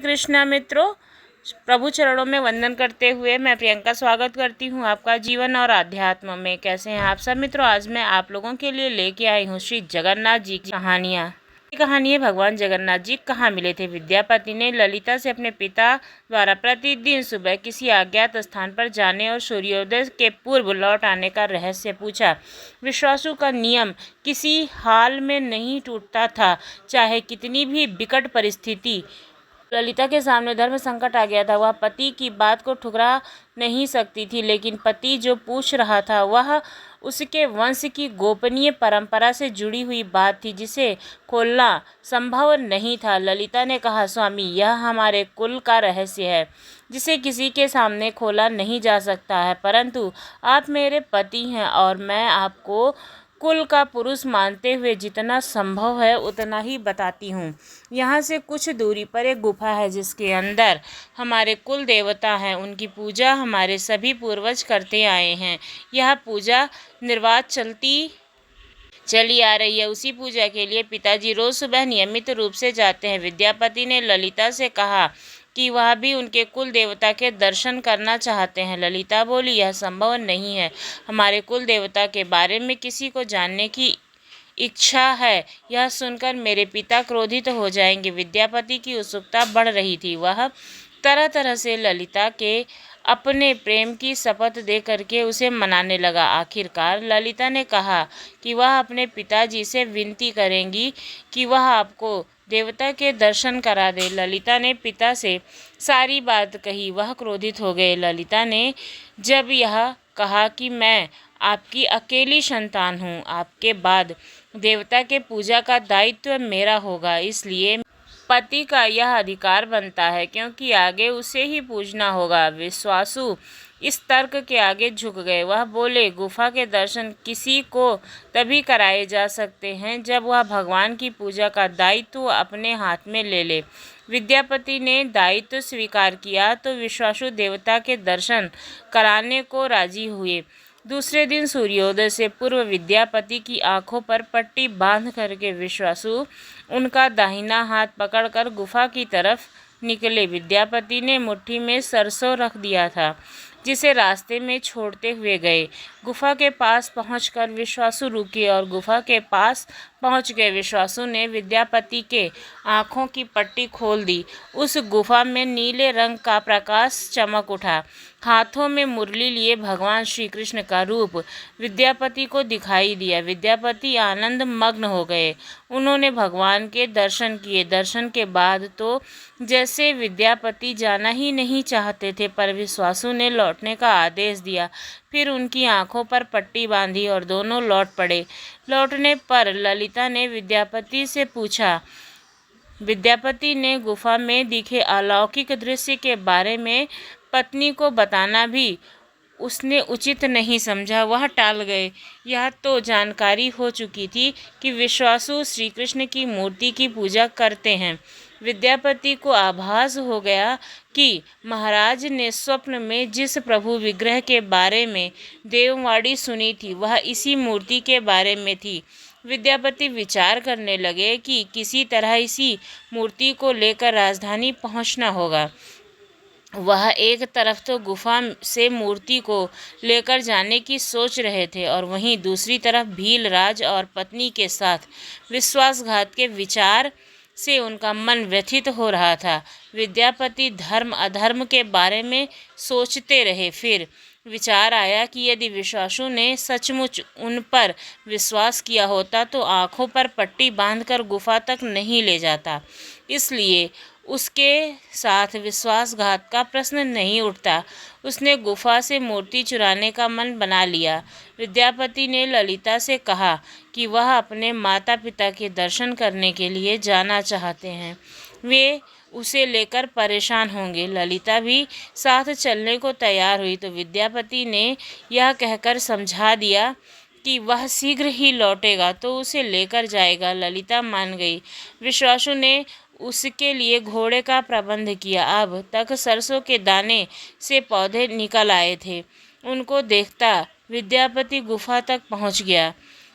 कृष्णा मित्रों, प्रभु चरणों में वंदन करते हुए मैं प्रियंका स्वागत करती हूँ आपका जीवन और आध्यात्म में। कैसे हैं आप सब मित्रों? आज मैं आप लोगों के लिए लेके आई हूँ श्री जगन्नाथ जी की कहानियाँ। कहानी है भगवान जगन्नाथ जी कहाँ मिले थे। विद्यापति ने ललिता से अपने पिता द्वारा प्रतिदिन सुबह किसी अज्ञात स्थान पर जाने और सूर्योदय के पूर्व लौट आने का रहस्य पूछा। विश्वासु का नियम किसी हाल में नहीं टूटता था, चाहे कितनी भी विकट परिस्थिति। ललिता के सामने धर्म संकट आ गया था। वह पति की बात को ठुकरा नहीं सकती थी, लेकिन पति जो पूछ रहा था वह उसके वंश की गोपनीय परंपरा से जुड़ी हुई बात थी, जिसे खोलना संभव नहीं था। ललिता ने कहा, स्वामी, यह हमारे कुल का रहस्य है जिसे किसी के सामने खोला नहीं जा सकता है, परंतु आप मेरे पति हैं और मैं आपको कुल का पुरुष मानते हुए जितना संभव है उतना ही बताती हूँ। यहाँ से कुछ दूरी पर एक गुफा है जिसके अंदर हमारे कुल देवता हैं। उनकी पूजा हमारे सभी पूर्वज करते आए हैं। यह पूजा निर्वात चली आ रही है। उसी पूजा के लिए पिताजी रोज सुबह नियमित रूप से जाते हैं। विद्यापति ने ललिता से कहा कि वह भी उनके कुल देवता के दर्शन करना चाहते हैं। ललिता बोली, यह संभव नहीं है। हमारे कुल देवता के बारे में किसी को जानने की इच्छा है, यह सुनकर मेरे पिता क्रोधित हो जाएंगे। विद्यापति की उत्सुकता बढ़ रही थी। वह तरह तरह से ललिता के अपने प्रेम की शपथ दे करके उसे मनाने लगा। आखिरकार ललिता ने कहा कि वह अपने पिताजी से विनती करेंगी कि वह आपको देवता के दर्शन करा दे। ललिता ने पिता से सारी बात कही। वह क्रोधित हो गए। ललिता ने जब यह कहा कि मैं आपकी अकेली संतान हूँ, आपके बाद देवता के पूजा का दायित्व मेरा होगा, इसलिए पति का यह अधिकार बनता है, क्योंकि आगे उसे ही पूजना होगा। विश्वासु इस तर्क के आगे झुक गए। वह बोले, गुफा के दर्शन किसी को तभी कराए जा सकते हैं जब वह भगवान की पूजा का दायित्व अपने हाथ में ले ले। विद्यापति ने दायित्व स्वीकार किया तो विश्वासु देवता के दर्शन कराने को राजी हुए। दूसरे दिन सूर्योदय से पूर्व विद्यापति की आंखों पर पट्टी बांध करके विश्वासु उनका दाहिना हाथ पकड़कर गुफा की तरफ निकले। विद्यापति ने मुट्ठी में सरसों रख दिया था, जिसे रास्ते में छोड़ते हुए गए। गुफा के पास पहुंचकर विश्वासु रुके और गुफा के पास पहुंच गए। विश्वासु ने विद्यापति के आँखों की पट्टी खोल दी। उस गुफा में नीले रंग का प्रकाश चमक उठा। हाथों में मुरली लिए भगवान श्री कृष्ण का रूप विद्यापति को दिखाई दिया। विद्यापति आनंद मग्न हो गए। उन्होंने भगवान के दर्शन किए। दर्शन के बाद तो जैसे विद्यापति जाना ही नहीं चाहते थे, पर विश्वासु ने लौटने का आदेश दिया। फिर उनकी आंखों पर पट्टी बांधी और दोनों लौट पड़े। लौटने पर ललिता ने विद्यापति से पूछा। विद्यापति ने गुफा में दिखे अलौकिक दृश्य के बारे में पत्नी को बताना भी उसने उचित नहीं समझा। वह टाल गए। यह तो जानकारी हो चुकी थी कि विश्वासु श्री कृष्ण की मूर्ति की पूजा करते हैं। विद्यापति को आभास हो गया कि महाराज ने स्वप्न में जिस प्रभु विग्रह के बारे में देववाणी सुनी थी वह इसी मूर्ति के बारे में थी। विद्यापति विचार करने लगे कि किसी तरह इसी मूर्ति को लेकर राजधानी पहुंचना होगा। वह एक तरफ तो गुफा से मूर्ति को लेकर जाने की सोच रहे थे और वहीं दूसरी तरफ भीलराज और पत्नी के साथ विश्वासघात के विचार से उनका मन व्यथित हो रहा था। विद्यापति धर्म अधर्म के बारे में सोचते रहे। फिर विचार आया कि यदि विश्वासु ने सचमुच उन पर विश्वास किया होता तो आंखों पर पट्टी बांधकर गुफा तक नहीं ले जाता, इसलिए उसके साथ विश्वासघात का प्रश्न नहीं उठता। उसने गुफा से मूर्ति चुराने का मन बना लिया। विद्यापति ने ललिता से कहा कि वह अपने माता पिता के दर्शन करने के लिए जाना चाहते हैं। वे उसे लेकर परेशान होंगे। ललिता भी साथ चलने को तैयार हुई तो विद्यापति ने यह कहकर समझा दिया कि वह शीघ्र ही लौटेगा तो उसे लेकर जाएगा। ललिता मान गई। विश्वासु ने उसके लिए घोड़े का प्रबंध किया। अब तक सरसों के दाने से पौधे निकल आए थे। उनको देखता विद्यापति गुफा तक पहुंच गया।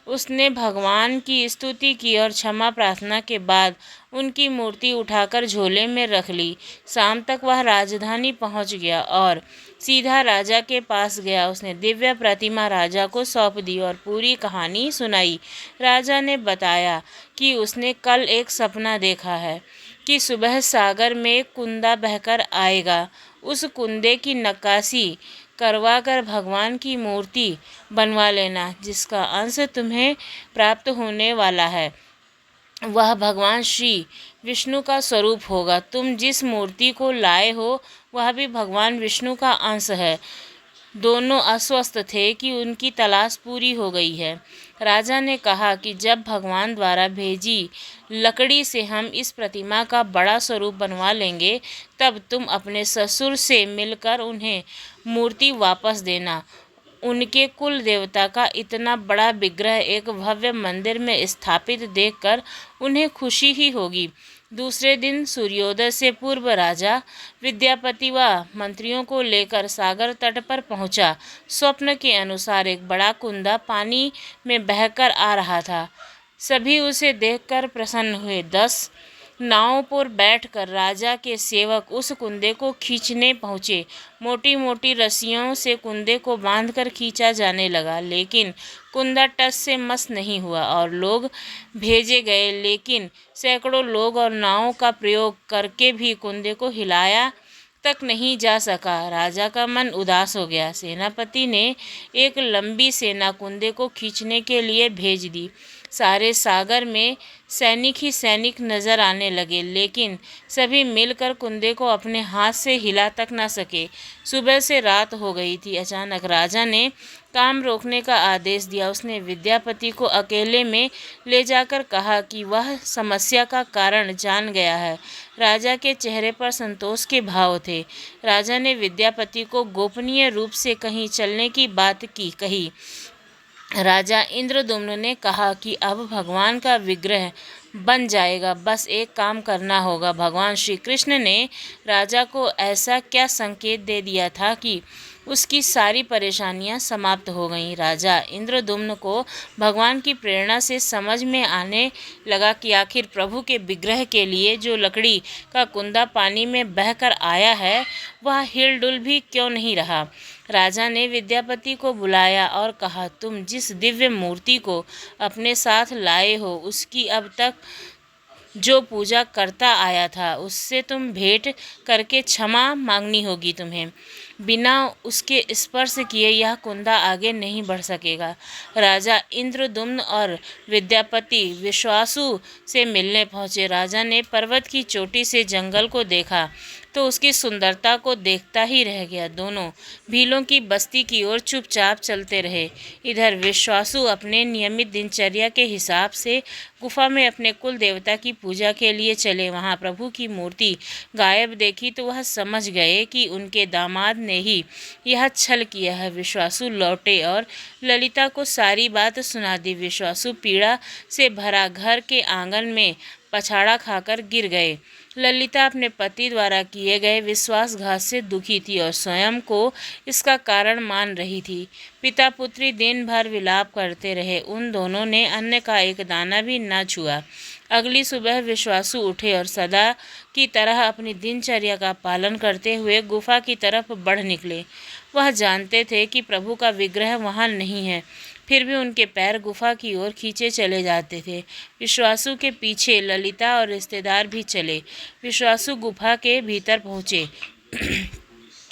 उसने भगवान की स्तुति की और क्षमा प्रार्थना के बाद उनकी मूर्ति उठाकर झोले में रख ली। शाम तक वह राजधानी पहुंच गया और सीधा राजा के पास गया। उसने दिव्य प्रतिमा राजा को सौंप दी और पूरी कहानी सुनाई। राजा ने बताया कि उसने कल एक सपना देखा है कि सुबह सागर में एक कुंदा बहकर आएगा। उस कुंदे की नक्काशी करवा कर भगवान की मूर्ति बनवा लेना, जिसका अंश तुम्हें प्राप्त होने वाला है वह भगवान श्री विष्णु का स्वरूप होगा। तुम जिस मूर्ति को लाए हो वह भी भगवान विष्णु का अंश है। दोनों अस्वस्थ थे कि उनकी तलाश पूरी हो गई है। राजा ने कहा कि जब भगवान द्वारा भेजी लकड़ी से हम इस प्रतिमा का बड़ा स्वरूप बनवा लेंगे, तब तुम अपने ससुर से मिलकर उन्हें मूर्ति वापस देना। उनके कुल देवता का इतना बड़ा विग्रह एक भव्य मंदिर में स्थापित देखकर उन्हें खुशी ही होगी। दूसरे दिन सूर्योदय से पूर्व राजा विद्यापति व मंत्रियों को लेकर सागर तट पर पहुंचा। स्वप्न के अनुसार एक बड़ा कुंदा पानी में बहकर आ रहा था। सभी उसे देखकर प्रसन्न हुए। 10 नावों पर बैठकर राजा के सेवक उस कुंदे को खींचने पहुँचे। मोटी मोटी रस्सियों से कुंदे को बांधकर खींचा जाने लगा, लेकिन कुंदा टस से मस नहीं हुआ और लोग भेजे गए, लेकिन सैकड़ों लोग और नावों का प्रयोग करके भी कुंदे को हिलाया तक नहीं जा सका। राजा का मन उदास हो गया। सेनापति ने एक लंबी सेना कुंदे को खींचने के लिए भेज दी। सारे सागर में सैनिक ही सैनिक नजर आने लगे, लेकिन सभी मिलकर कुंदे को अपने हाथ से हिला तक न सके। सुबह से रात हो गई थी। अचानक राजा ने काम रोकने का आदेश दिया। उसने विद्यापति को अकेले में ले जाकर कहा कि वह समस्या का कारण जान गया है। राजा के चेहरे पर संतोष के भाव थे। राजा ने विद्यापति को गोपनीय रूप से कहीं चलने की बात कही। राजा इंद्रदुम्न ने कहा कि अब भगवान का विग्रह बन जाएगा, बस एक काम करना होगा। भगवान श्री कृष्ण ने राजा को ऐसा क्या संकेत दे दिया था कि उसकी सारी परेशानियां समाप्त हो गईं। राजा इंद्रदुम्न को भगवान की प्रेरणा से समझ में आने लगा कि आखिर प्रभु के विग्रह के लिए जो लकड़ी का कुंदा पानी में बहकर आया है वह हिलडुल भी क्यों नहीं रहा। राजा ने विद्यापति को बुलाया और कहा, तुम जिस दिव्य मूर्ति को अपने साथ लाए हो उसकी अब तक जो पूजा करता आया था उससे तुम भेंट करके क्षमा मांगनी होगी। तुम्हें बिना उसके स्पर्श किए यह कुंदा आगे नहीं बढ़ सकेगा। राजा इंद्रदुम्न और विद्यापति विश्वासु से मिलने पहुँचे। राजा ने पर्वत की चोटी से जंगल को देखा तो उसकी सुंदरता को देखता ही रह गया। दोनों भीलों की बस्ती की ओर चुपचाप चलते रहे। इधर विश्वासु अपने नियमित दिनचर्या के हिसाब से गुफा में अपने कुल देवता की पूजा के लिए चले। वहां प्रभु की मूर्ति गायब देखी तो वह समझ गए कि उनके दामाद ने ही यह छल किया है। विश्वासु लौटे और ललिता को सारी बात सुना दी। विश्वासु पीड़ा से भरा घर के आंगन में पछाड़ा खाकर गिर गए। ललिता अपने पति द्वारा किए गए विश्वासघात से दुखी थी और स्वयं को इसका कारण मान रही थी। पिता पुत्री दिन भर विलाप करते रहे। उन दोनों ने अन्न का एक दाना भी न छुआ। अगली सुबह विश्वासु उठे और सदा की तरह अपनी दिनचर्या का पालन करते हुए गुफा की तरफ बढ़ निकले। वह जानते थे कि प्रभु का विग्रह वहाँ नहीं है, फिर भी उनके पैर गुफा की ओर खींचे चले जाते थे। विश्वासु के पीछे ललिता और रिश्तेदार भी चले। विश्वासु गुफा के भीतर पहुँचे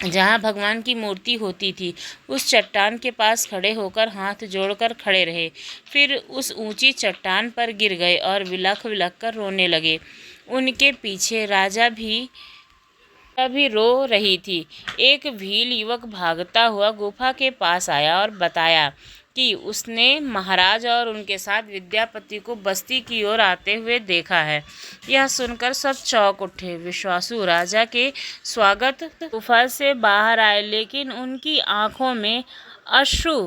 जहाँ भगवान की मूर्ति होती थी। उस चट्टान के पास खड़े होकर हाथ जोड़कर खड़े रहे, फिर उस ऊंची चट्टान पर गिर गए और विलख विलख कर रोने लगे। उनके पीछे राजा भी अभी रो रही थी। एक भील युवक भागता हुआ गुफा के पास आया और बताया कि उसने महाराज और उनके साथ विद्यापति को बस्ती की ओर आते हुए देखा है। यह सुनकर सब चौंक उठे। विश्वासु राजा के स्वागत गुफा से बाहर आए, लेकिन उनकी आंखों में अश्रु।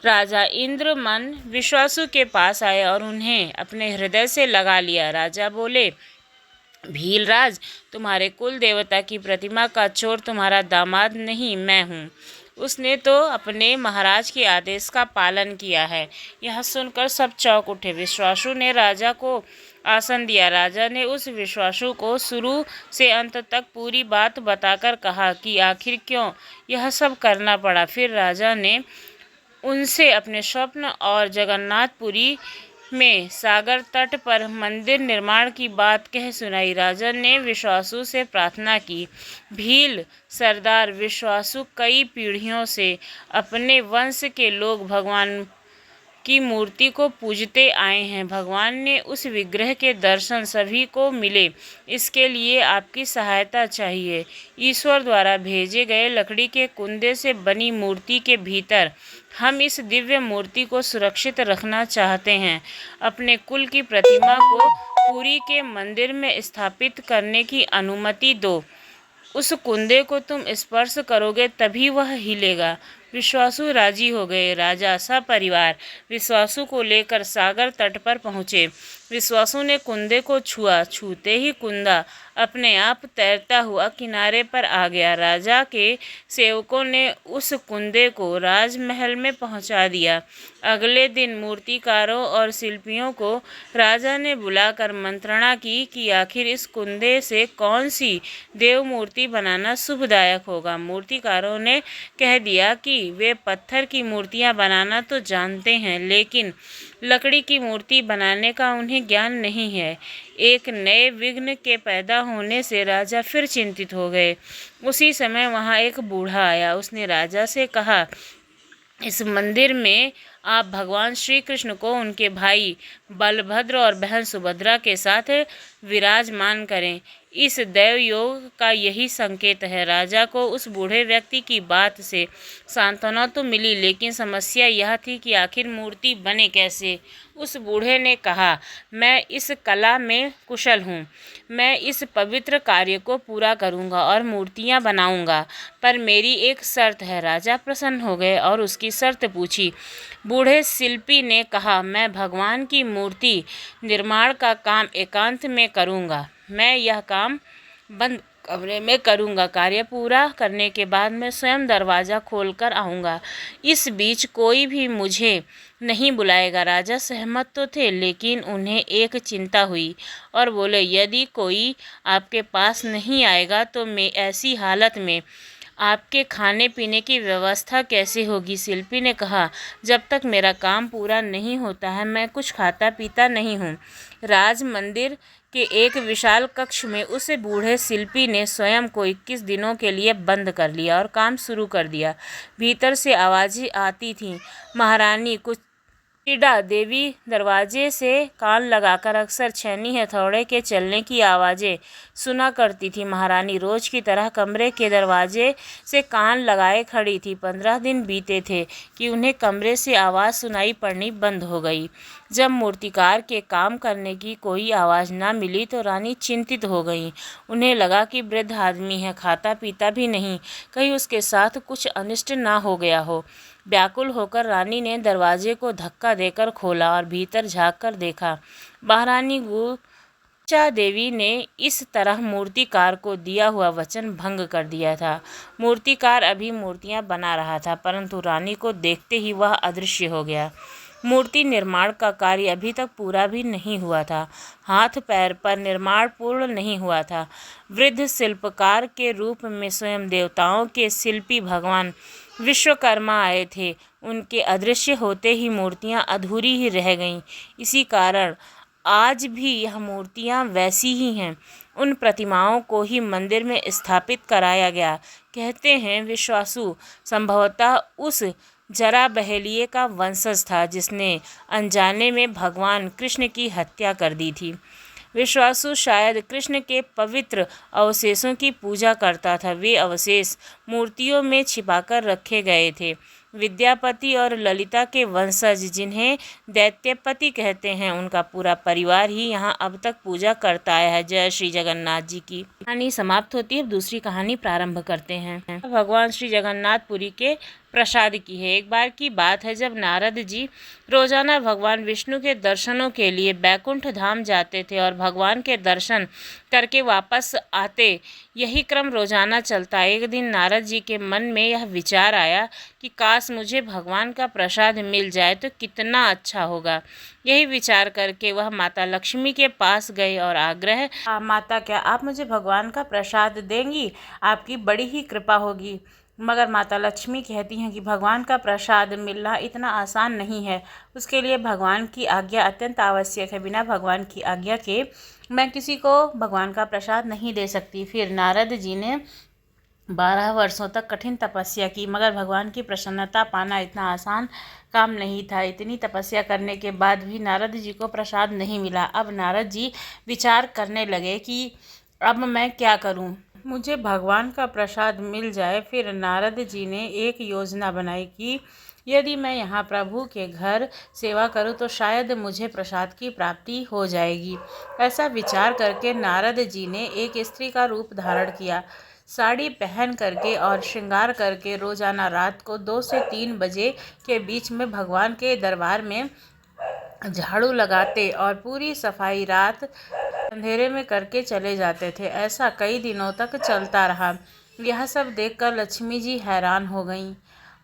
राजा इंद्रमन विश्वासु के पास आए और उन्हें अपने हृदय से लगा लिया। राजा बोले, भीलराज, तुम्हारे कुल देवता की प्रतिमा का चोर तुम्हारा दामाद नहीं, मैं हूँ। उसने तो अपने महाराज के आदेश का पालन किया है। यह सुनकर सब चौंक उठे। विश्वासु ने राजा को आसन दिया। राजा ने उस विश्वासु को शुरू से अंत तक पूरी बात बताकर कहा कि आखिर क्यों यह सब करना पड़ा। फिर राजा ने उनसे अपने स्वप्न और जगन्नाथपुरी में सागर तट पर मंदिर निर्माण की बात कह सुनाई। राजा ने विश्वासु से प्रार्थना की, भील सरदार विश्वासु कई पीढ़ियों से अपने वंश के लोग भगवान की मूर्ति को पूजते आए हैं। भगवान ने उस विग्रह के दर्शन सभी को मिले, इसके लिए आपकी सहायता चाहिए। ईश्वर द्वारा भेजे गए लकड़ी के कुंदे से बनी मूर्ति के भीतर हम इस दिव्य मूर्ति को सुरक्षित रखना चाहते हैं। अपने कुल की प्रतिमा को पुरी के मंदिर में स्थापित करने की अनुमति दो। उस कुंदे को तुम स्पर्श करोगे तभी वह हिलेगा। विश्वासु राजी हो गए। राजा सपरिवार विश्वासु को लेकर सागर तट पर पहुँचे। विश्वासु ने कुंदे को छुआ। छूते ही कुंदा अपने आप तैरता हुआ किनारे पर आ गया। राजा के सेवकों ने उस कुंदे को राजमहल में पहुंचा दिया। अगले दिन मूर्तिकारों और शिल्पियों को राजा ने बुलाकर मंत्रणा की कि आखिर इस कुंदे से कौन सी देव मूर्ति बनाना शुभदायक होगा। मूर्तिकारों ने कह दिया कि वे पत्थर की मूर्तियां बनाना तो जानते हैं, लेकिन लकड़ी की मूर्ति बनाने का उन्हें ज्ञान नहीं है। एक नए विघ्न के पैदा होने से राजा फिर चिंतित हो गए। उसी समय वहां एक बूढ़ा आया। उसने राजा से कहा, इस मंदिर में आप भगवान श्री कृष्ण को उनके भाई बलभद्र और बहन सुभद्रा के साथ विराजमान करें। इस दैव योग का यही संकेत है। राजा को उस बूढ़े व्यक्ति की बात से सांत्वना तो मिली, लेकिन समस्या यह थी कि आखिर मूर्ति बने कैसे। उस बूढ़े ने कहा, मैं इस कला में कुशल हूँ। मैं इस पवित्र कार्य को पूरा करूँगा और मूर्तियाँ बनाऊँगा, पर मेरी एक शर्त है। राजा प्रसन्न हो गए और उसकी शर्त पूछी। बूढ़े शिल्पी ने कहा, मैं भगवान की मूर्ति निर्माण का काम एकांत में करूँगा। मैं यह काम बंद कमरे में करूँगा। कार्य पूरा करने के बाद मैं स्वयं दरवाज़ा खोलकर आऊँगा। इस बीच कोई भी मुझे नहीं बुलाएगा। राजा सहमत तो थे, लेकिन उन्हें एक चिंता हुई और बोले, यदि कोई आपके पास नहीं आएगा तो मैं ऐसी हालत में आपके खाने पीने की व्यवस्था कैसे होगी। शिल्पी ने कहा, जब तक मेरा काम पूरा नहीं होता है मैं कुछ खाता पीता नहीं हूँ। राज मंदिर के एक विशाल कक्ष में उस बूढ़े शिल्पी ने स्वयं को 21 दिनों के लिए बंद कर लिया और काम शुरू कर दिया। भीतर से आवाज़ें आती थीं। महारानी कुचिड़ा देवी दरवाजे से कान लगाकर अक्सर छेनी हथौड़े के चलने की आवाज़ें सुना करती थी। महारानी रोज की तरह कमरे के दरवाजे से कान लगाए खड़ी थी। 15 दिन बीते थे कि उन्हें कमरे से आवाज़ सुनाई पड़नी बंद हो गई। जब मूर्तिकार के काम करने की कोई आवाज़ ना मिली तो रानी चिंतित हो गई। उन्हें लगा कि वृद्ध आदमी है, खाता पीता भी नहीं, कहीं उसके साथ कुछ अनिष्ट ना हो गया हो। व्याकुल होकर रानी ने दरवाजे को धक्का देकर खोला और भीतर झाँक कर देखा। महारानी कुचिड़ा देवी ने इस तरह मूर्तिकार को दिया हुआ वचन भंग कर दिया था। मूर्तिकार अभी मूर्तियां बना रहा था, परंतु रानी को देखते ही वह अदृश्य हो गया। मूर्ति निर्माण का कार्य अभी तक पूरा भी नहीं हुआ था। हाथ पैर पर निर्माण पूर्ण नहीं हुआ था। वृद्ध शिल्पकार के रूप में स्वयं देवताओं के शिल्पी भगवान विश्वकर्मा आए थे। उनके अदृश्य होते ही मूर्तियां अधूरी ही रह गईं। इसी कारण आज भी यह मूर्तियां वैसी ही हैं। उन प्रतिमाओं को ही मंदिर में स्थापित कराया गया। कहते हैं विश्वासु संभवतः उस जरा बहेलिये का वंशज था जिसने अनजाने में भगवान कृष्ण की हत्या कर दी थी। विश्वासु शायद कृष्ण के पवित्र अवशेषों की पूजा करता था। वे अवशेष मूर्तियों में छिपाकर रखे गए थे। विद्यापति और ललिता के वंशज, जिन्हें दैत्यपति कहते हैं, उनका पूरा परिवार ही यहाँ अब तक पूजा करता आया है। जय श्री जगन्नाथ जी की। कहानी समाप्त होती है। अब दूसरी कहानी प्रारंभ करते हैं। भगवान श्री जगन्नाथपुरी के प्रसाद की है। एक बार की बात है जब नारद जी रोजाना भगवान विष्णु के दर्शनों के लिए बैकुंठ धाम जाते थे और भगवान के दर्शन करके वापस आते। यही क्रम रोजाना चलता। एक दिन नारद जी के मन में यह विचार आया कि काश मुझे भगवान का प्रसाद मिल जाए तो कितना अच्छा होगा। यही विचार करके वह माता लक्ष्मी के पास गए और आग्रह, माता क्या आप मुझे भगवान का प्रसाद देंगी? आपकी बड़ी ही कृपा होगी। मगर माता लक्ष्मी कहती हैं कि भगवान का प्रसाद मिलना इतना आसान नहीं है, उसके लिए भगवान की आज्ञा अत्यंत आवश्यक है। बिना भगवान की आज्ञा के मैं किसी को भगवान का प्रसाद नहीं दे सकती। फिर नारद जी ने 12 वर्षों तक कठिन तपस्या की, मगर भगवान की प्रसन्नता पाना इतना आसान काम नहीं था। इतनी तपस्या करने के बाद भी नारद जी को प्रसाद नहीं मिला। अब नारद जी विचार करने लगे कि अब मैं क्या करूं, मुझे भगवान का प्रसाद मिल जाए। फिर नारद जी ने एक योजना बनाई कि यदि मैं यहाँ प्रभु के घर सेवा करूँ तो शायद मुझे प्रसाद की प्राप्ति हो जाएगी। ऐसा विचार करके नारद जी ने एक स्त्री का रूप धारण किया। साड़ी पहन करके और श्रृंगार करके रोजाना रात को 2 से 3 बजे के बीच में भगवान के दरबार में झाड़ू लगाते और पूरी सफाई रात अंधेरे में करके चले जाते थे। ऐसा कई दिनों तक चलता रहा। यह सब देखकर लक्ष्मी जी हैरान हो गईं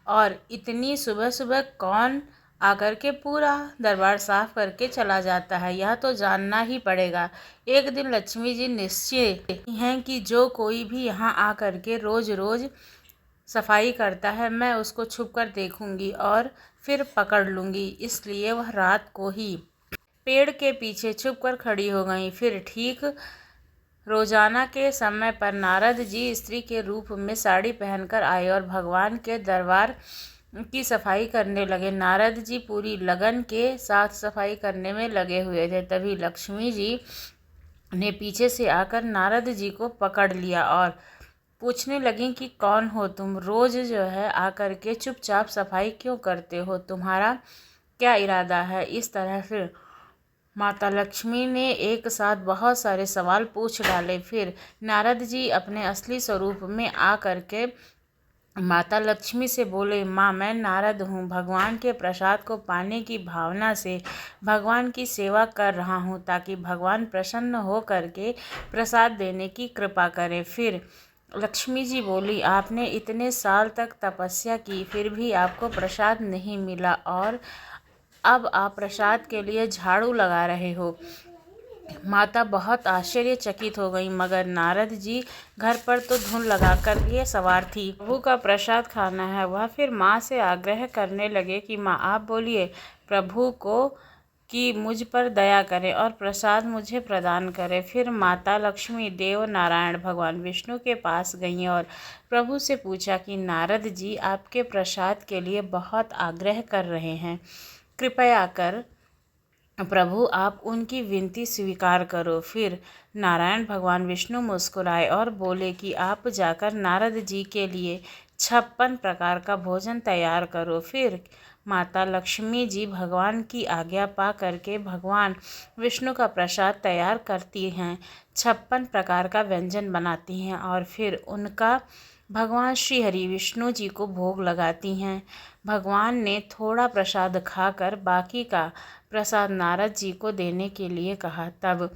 और इतनी सुबह सुबह कौन आकर के पूरा दरबार साफ करके चला जाता है, यह तो जानना ही पड़ेगा। एक दिन लक्ष्मी जी निश्चय हैं कि जो कोई भी यहाँ आकर के रोज रोज सफाई करता है मैं उसको छुप कर देखूंगी और फिर पकड़ लूंगी। इसलिए वह रात को ही पेड़ के पीछे छुप कर खड़ी हो गई। फिर ठीक रोजाना के समय पर नारद जी स्त्री के रूप में साड़ी पहनकर आए और भगवान के दरबार की सफाई करने लगे। नारद जी पूरी लगन के साथ सफाई करने में लगे हुए थे। तभी लक्ष्मी जी ने पीछे से आकर नारद जी को पकड़ लिया और पूछने लगी कि कौन हो तुम, रोज जो है आकर के चुपचाप सफाई क्यों करते हो, तुम्हारा क्या इरादा है? इस तरह से माता लक्ष्मी ने एक साथ बहुत सारे सवाल पूछ डाले। फिर नारद जी अपने असली स्वरूप में आ करके माता लक्ष्मी से बोले, माँ मैं नारद हूँ, भगवान के प्रसाद को पाने की भावना से भगवान की सेवा कर रहा हूँ ताकि भगवान प्रसन्न हो करके प्रसाद देने की कृपा करें। फिर लक्ष्मी जी बोली, आपने इतने साल तक तपस्या की फिर भी आपको प्रसाद नहीं मिला और अब आप प्रसाद के लिए झाड़ू लगा रहे हो। माता बहुत आश्चर्यचकित हो गई, मगर नारद जी घर पर तो धुन लगा कर लिए सवार थी, प्रभु का प्रसाद खाना है। वह फिर माँ से आग्रह करने लगे कि माँ आप बोलिए प्रभु को कि मुझ पर दया करें और प्रसाद मुझे प्रदान करें। फिर माता लक्ष्मी देव नारायण भगवान विष्णु के पास गईं और प्रभु से पूछा कि नारद जी आपके प्रसाद के लिए बहुत आग्रह कर रहे हैं, कृपया कर प्रभु आप उनकी विनती स्वीकार करो। फिर नारायण भगवान विष्णु मुस्कुराए और बोले कि आप जाकर नारद जी के लिए 56 प्रकार का भोजन तैयार करो। फिर माता लक्ष्मी जी भगवान की आज्ञा पा करके भगवान विष्णु का प्रसाद तैयार करती हैं, 56 प्रकार का व्यंजन बनाती हैं और फिर उनका भगवान श्री हरि विष्णु जी को भोग लगाती हैं। भगवान ने थोड़ा प्रसाद खाकर बाकी का प्रसाद नारद जी को देने के लिए कहा। तब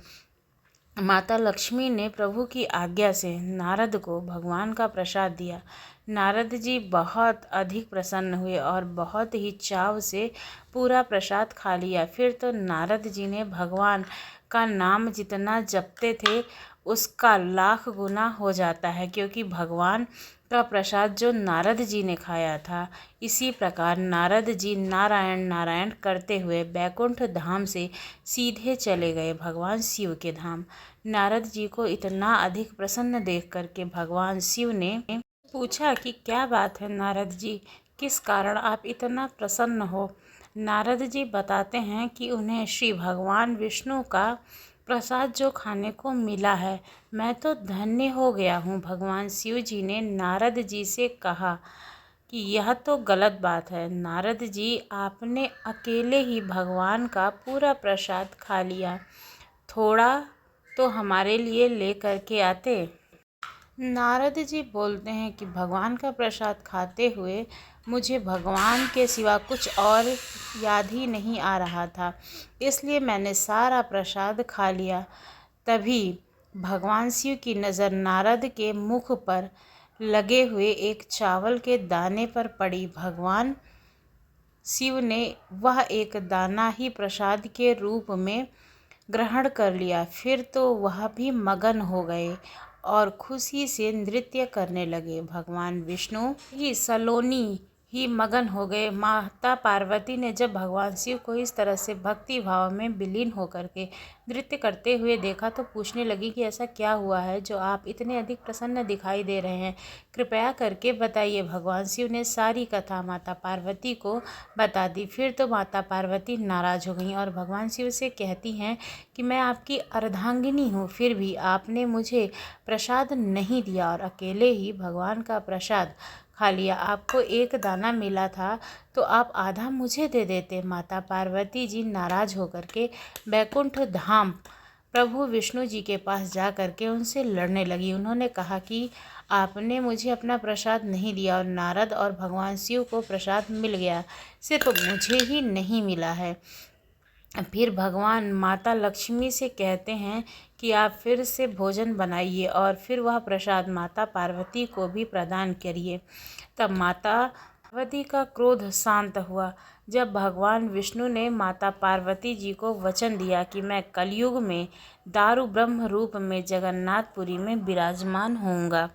माता लक्ष्मी ने प्रभु की आज्ञा से नारद को भगवान का प्रसाद दिया। नारद जी बहुत अधिक प्रसन्न हुए और बहुत ही चाव से पूरा प्रसाद खा लिया। फिर तो नारद जी ने भगवान का नाम जितना जपते थे उसका लाख गुना हो जाता है, क्योंकि भगवान का प्रसाद जो नारद जी ने खाया था। इसी प्रकार नारद जी नारायण नारायण करते हुए बैकुंठ धाम से सीधे चले गए भगवान शिव के धाम। नारद जी को इतना अधिक प्रसन्न देख करके भगवान शिव ने पूछा कि क्या बात है नारद जी, किस कारण आप इतना प्रसन्न हो? नारद जी बताते हैं कि उन्हें श्री भगवान विष्णु का प्रसाद जो खाने को मिला है, मैं तो धन्य हो गया हूँ। भगवान शिव जी ने नारद जी से कहा कि यह तो गलत बात है नारद जी, आपने अकेले ही भगवान का पूरा प्रसाद खा लिया, थोड़ा तो हमारे लिए ले करके आते। नारद जी बोलते हैं कि भगवान का प्रसाद खाते हुए मुझे भगवान के सिवा कुछ और याद ही नहीं आ रहा था, इसलिए मैंने सारा प्रसाद खा लिया। तभी भगवान शिव की नज़र नारद के मुख पर लगे हुए एक चावल के दाने पर पड़ी। भगवान शिव ने वह एक दाना ही प्रसाद के रूप में ग्रहण कर लिया। फिर तो वह भी मगन हो गए और खुशी से नृत्य करने लगे। भगवान विष्णु ही सलोनी ही मगन हो गए। माता पार्वती ने जब भगवान शिव को इस तरह से भक्ति भाव में विलीन होकर के नृत्य करते हुए देखा तो पूछने लगी कि ऐसा क्या हुआ है जो आप इतने अधिक प्रसन्न दिखाई दे रहे हैं, कृपया करके बताइए। भगवान शिव ने सारी कथा माता पार्वती को बता दी। फिर तो माता पार्वती नाराज हो गई और भगवान शिव से कहती हैं कि मैं आपकी अर्धांगिनी हूँ, फिर भी आपने मुझे प्रसाद नहीं दिया और अकेले ही भगवान का प्रसाद खा लिया। आपको एक दाना मिला था तो आप आधा मुझे दे देते। माता पार्वती जी नाराज होकर के बैकुंठ धाम प्रभु विष्णु जी के पास जा कर के उनसे लड़ने लगी। उन्होंने कहा कि आपने मुझे अपना प्रसाद नहीं दिया और नारद और भगवान शिव को प्रसाद मिल गया, सिर्फ मुझे ही नहीं मिला है। फिर भगवान माता लक्ष्मी से कहते हैं कि आप फिर से भोजन बनाइए और फिर वह प्रसाद माता पार्वती को भी प्रदान करिए। तब माता पार्वती का क्रोध शांत हुआ जब भगवान विष्णु ने माता पार्वती जी को वचन दिया कि मैं कलयुग में दारु ब्रह्म रूप में जगन्नाथपुरी में विराजमान होऊंगा।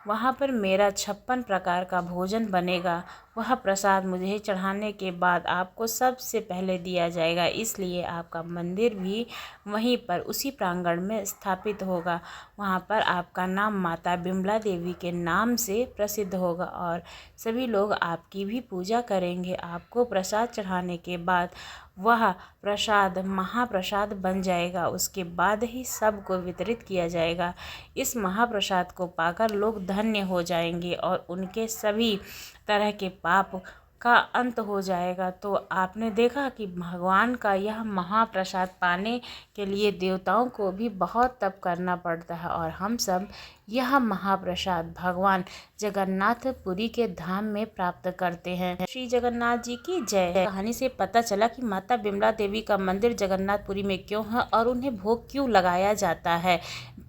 वहाँ पर मेरा 56 प्रकार का भोजन बनेगा। वह प्रसाद मुझे चढ़ाने के बाद आपको सबसे पहले दिया जाएगा, इसलिए आपका मंदिर भी वहीं पर उसी प्रांगण में स्थापित होगा। वहाँ पर आपका नाम माता बिमला देवी के नाम से प्रसिद्ध होगा और सभी लोग आपकी भी पूजा करेंगे। आपको प्रसाद चढ़ाने के बाद वह प्रसाद महाप्रसाद बन जाएगा, उसके बाद ही सबको वितरित किया जाएगा। इस महाप्रसाद को पाकर लोग धन्य हो जाएंगे और उनके सभी तरह के पाप का अंत हो जाएगा। तो आपने देखा कि भगवान का यह महाप्रसाद पाने के लिए देवताओं को भी बहुत तप करना पड़ता है और हम सब यह महाप्रसाद भगवान जगन्नाथपुरी के धाम में प्राप्त करते हैं। श्री जगन्नाथ जी की जय। कहानी से पता चला कि माता बिमला देवी का मंदिर जगन्नाथपुरी में क्यों है और उन्हें भोग क्यों लगाया जाता है,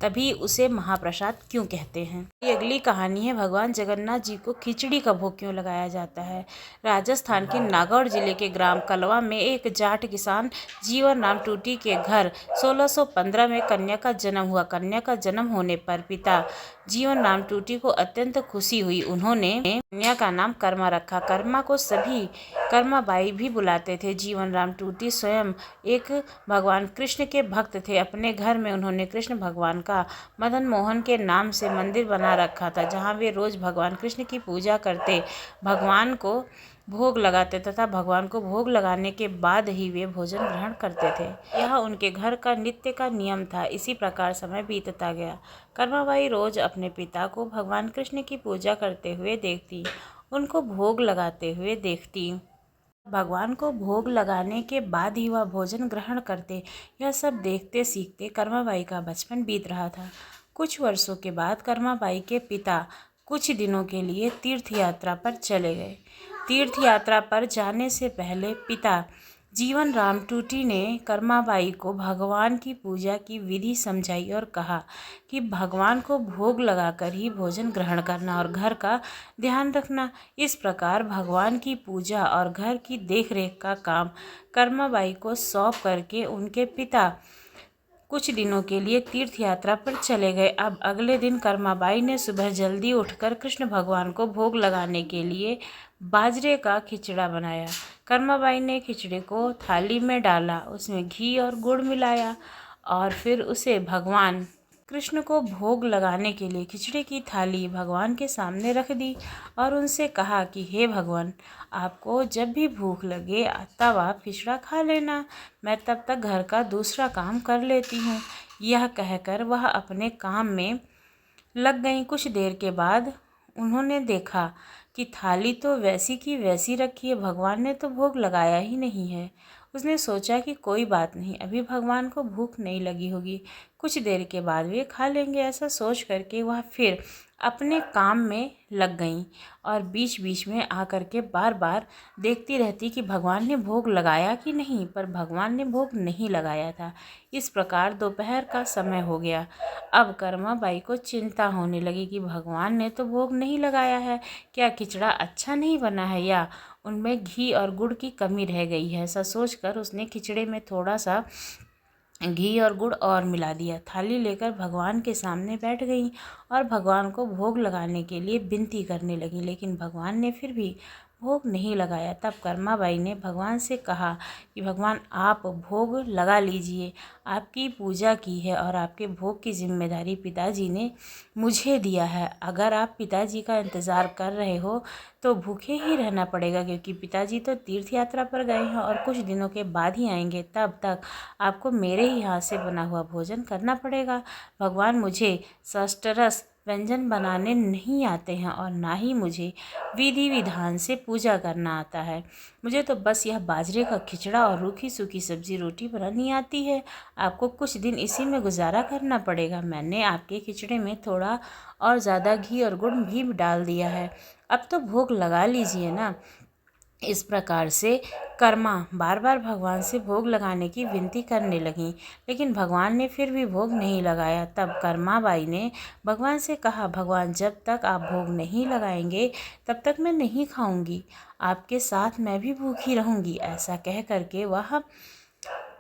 तभी उसे महाप्रसाद क्यों कहते हैं। ये अगली कहानी है, भगवान जगन्नाथ जी को खिचड़ी का भोग क्यों लगाया जाता है। राजस्थान के नागौर जिले के ग्राम कलवा में एक जाट किसान जीवन राम टूटी के घर 1615 में कन्या का जन्म हुआ। कन्या का जन्म होने पर पिता जीवन राम टूटी को अत्यंत खुशी हुई। उन्होंने कन्या का नाम कर्मा रखा। कर्मा को सभी कर्माबाई भी बुलाते थे। जीवन राम टूटी स्वयं एक भगवान कृष्ण के भक्त थे। अपने घर में उन्होंने कृष्ण भगवान का मदन मोहन के नाम से मंदिर बना रखा था, जहाँ वे रोज भगवान कृष्ण की पूजा करते, भगवान को भोग लगाते तथा भगवान को भोग लगाने के बाद ही वे भोजन ग्रहण करते थे। यह उनके घर का नित्य का नियम था। इसी प्रकार समय बीतता गया। कर्माबाई रोज अपने पिता को भगवान कृष्ण की पूजा करते हुए देखती, उनको भोग लगाते हुए देखती। भगवान को भोग लगाने के बाद ही वह भोजन ग्रहण करते। यह सब देखते सीखते कर्माबाई का बचपन बीत रहा था। कुछ वर्षों के बाद कर्माबाई के पिता कुछ दिनों के लिए तीर्थ यात्रा पर चले गए। तीर्थ यात्रा पर जाने से पहले पिता जीवन राम टूटी ने कर्माबाई को भगवान की पूजा की विधि समझाई और कहा कि भगवान को भोग लगाकर ही भोजन ग्रहण करना और घर का ध्यान रखना। इस प्रकार भगवान की पूजा और घर की देखरेख का काम कर्माबाई को सौंप करके उनके पिता कुछ दिनों के लिए तीर्थ यात्रा पर चले गए। अब अगले दिन कर्माबाई ने सुबह जल्दी उठकर कृष्ण भगवान को भोग लगाने के लिए बाजरे का खिचड़ा बनाया। कर्माबाई ने खिचड़े को थाली में डाला, उसमें घी और गुड़ मिलाया और फिर उसे भगवान कृष्ण को भोग लगाने के लिए खिचड़े की थाली भगवान के सामने रख दी और उनसे कहा कि हे भगवान, आपको जब भी भूख लगे तब आप खिचड़ा खा लेना, मैं तब तक घर का दूसरा काम कर लेती हूँ। यह कहकर वह अपने काम में लग गई। कुछ देर के बाद उन्होंने देखा कि थाली तो वैसी की वैसी रखी है, भगवान ने तो भोग लगाया ही नहीं है। उसने सोचा कि कोई बात नहीं, अभी भगवान को भूख नहीं लगी होगी, कुछ देर के बाद वे खा लेंगे। ऐसा सोच करके वह फिर अपने काम में लग गईं और बीच बीच में आकर के बार बार देखती रहती कि भगवान ने भोग लगाया कि नहीं, पर भगवान ने भोग नहीं लगाया था। इस प्रकार दोपहर का समय हो गया। अब कर्मा बाई को चिंता होने लगी कि भगवान ने तो भोग नहीं लगाया है, क्या खिचड़ा अच्छा नहीं बना है या उनमें घी और गुड़ की कमी रह गई है। ऐसा सोचकर उसने खिचड़े में थोड़ा सा घी और गुड़ और मिला दिया। थाली लेकर भगवान के सामने बैठ गई और भगवान को भोग लगाने के लिए विनती करने लगी, लेकिन भगवान ने फिर भी भोग नहीं लगाया। तब कर्माबाई ने भगवान से कहा कि भगवान आप भोग लगा लीजिए, आपकी पूजा की है और आपके भोग की जिम्मेदारी पिताजी ने मुझे दिया है। अगर आप पिताजी का इंतज़ार कर रहे हो तो भूखे ही रहना पड़ेगा, क्योंकि पिताजी तो तीर्थ यात्रा पर गए हैं और कुछ दिनों के बाद ही आएंगे। तब तक आपको मेरे ही हाथ से बना हुआ भोजन करना पड़ेगा। भगवान मुझे षष्ठरस व्यंजन बनाने नहीं आते हैं और ना ही मुझे विधि विधान से पूजा करना आता है। मुझे तो बस यह बाजरे का खिचड़ा और रूखी सूखी सब्जी रोटी बनानी आती है। आपको कुछ दिन इसी में गुजारा करना पड़ेगा। मैंने आपके खिचड़े में थोड़ा और ज़्यादा घी और गुड़ भी डाल दिया है, अब तो भोग लगा लीजिए ना। इस प्रकार से कर्मा बार बार भगवान से भोग लगाने की विनती करने लगी, लेकिन भगवान ने फिर भी भोग नहीं लगाया। तब कर्माबाई ने भगवान से कहा, भगवान जब तक आप भोग नहीं लगाएंगे तब तक मैं नहीं खाऊंगी, आपके साथ मैं भी भूखी रहूंगी। ऐसा कह करके वह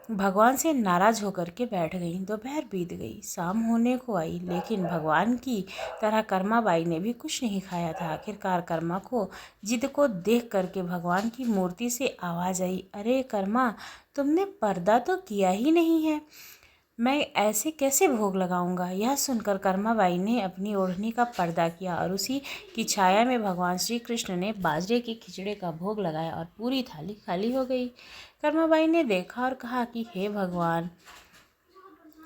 भगवान से नाराज होकर के बैठ गई। दोपहर बीत गई, शाम होने को आई, लेकिन भगवान की तरह कर्माबाई ने भी कुछ नहीं खाया था। आखिरकार कर्मा को जिद को देख करके भगवान की मूर्ति से आवाज़ आई, अरे कर्मा, तुमने पर्दा तो किया ही नहीं है, मैं ऐसे कैसे भोग लगाऊंगा। यह सुनकर कर्माबाई ने अपनी ओढ़नी का पर्दा किया और उसी की छाया में भगवान श्री कृष्ण ने बाजरे के खिचड़े का भोग लगाया और पूरी थाली खाली हो गई। कर्माबाई ने देखा और कहा कि हे भगवान,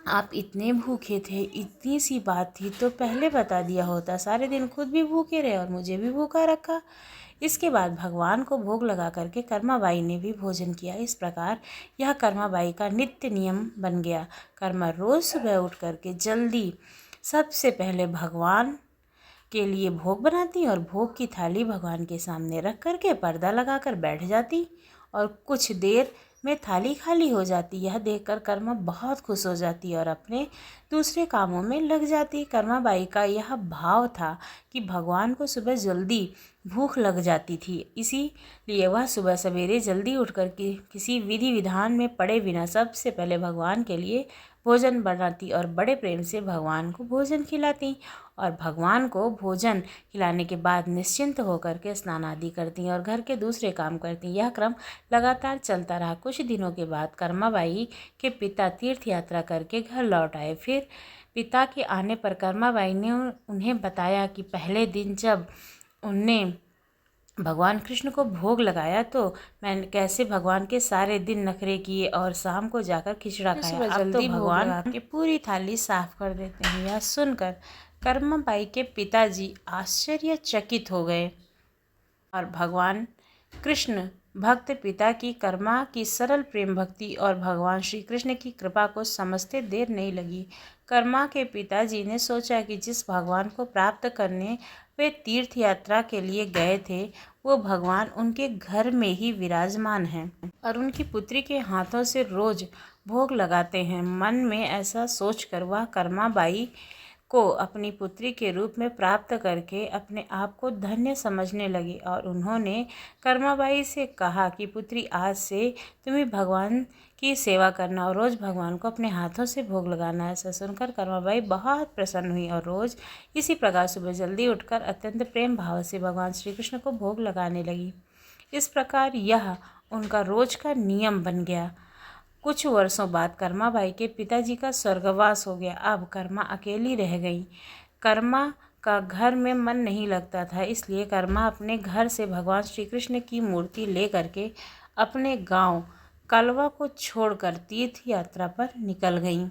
आप इतने भूखे थे, इतनी सी बात थी तो पहले बता दिया होता। सारे दिन खुद भी भूखे रहे और मुझे भी भूखा रखा। इसके बाद भगवान को भोग लगा करके कर्माबाई ने भी भोजन किया। इस प्रकार यह कर्माबाई का नित्य नियम बन गया। कर्मा रोज सुबह उठ करके जल्दी सबसे पहले भगवान के लिए भोग बनाती और भोग की थाली भगवान के सामने रख करके पर्दा लगाकर बैठ जाती और कुछ देर में थाली खाली हो जाती। यह देखकर कर्मा बहुत खुश हो जाती और अपने दूसरे कामों में लग जाती। कर्माबाई का यह भाव था कि भगवान को सुबह जल्दी भूख लग जाती थी, इसीलिए वह सुबह सवेरे जल्दी उठकर के किसी विधि विधान में पड़े बिना सबसे पहले भगवान के लिए भोजन बनाती और बड़े प्रेम से भगवान को भोजन खिलाती और भगवान को भोजन खिलाने के बाद निश्चिंत होकर के स्नान आदि करती और घर के दूसरे काम करती। यह क्रम लगातार चलता रहा। कुछ दिनों के बाद कर्माबाई के पिता तीर्थ यात्रा करके घर लौट आए। फिर पिता के आने पर कर्माबाई ने उन्हें बताया कि पहले दिन जब उनने भगवान कृष्ण को भोग लगाया तो मैंने कैसे भगवान के सारे दिन नखरे किए और शाम को जाकर खिचड़ा खाया। अब तो भगवान के पूरी थाली साफ कर देते हैं। यह सुनकर कर्माबाई के पिताजी आश्चर्यचकित हो गए और भगवान कृष्ण भक्त पिता की कर्मा की सरल प्रेम भक्ति और भगवान श्री कृष्ण की कृपा को समझते देर नहीं लगी। कर्मा के पिताजी ने सोचा कि जिस भगवान को प्राप्त करने वे तीर्थ यात्रा के लिए गए थे वो भगवान उनके घर में ही विराजमान हैं और उनकी पुत्री के हाथों से रोज भोग लगाते हैं। मन में ऐसा सोचकर वह कर्माबाई को अपनी पुत्री के रूप में प्राप्त करके अपने आप को धन्य समझने लगी और उन्होंने कर्माबाई से कहा कि पुत्री, आज से तुम्हें भगवान की सेवा करना और रोज़ भगवान को अपने हाथों से भोग लगाना। ऐसा सुनकर कर्माबाई बहुत प्रसन्न हुई और रोज़ इसी प्रकार सुबह जल्दी उठकर अत्यंत प्रेम भाव से भगवान श्री कृष्ण को भोग लगाने लगी। इस प्रकार यह उनका रोज का नियम बन गया। कुछ वर्षों बाद कर्माबाई के पिताजी का स्वर्गवास हो गया। अब कर्मा अकेली रह गई। कर्मा का घर में मन नहीं लगता था, इसलिए कर्मा अपने घर से भगवान श्री कृष्ण की मूर्ति ले करके अपने गांव कलवा को छोड़कर तीर्थ यात्रा पर निकल गई।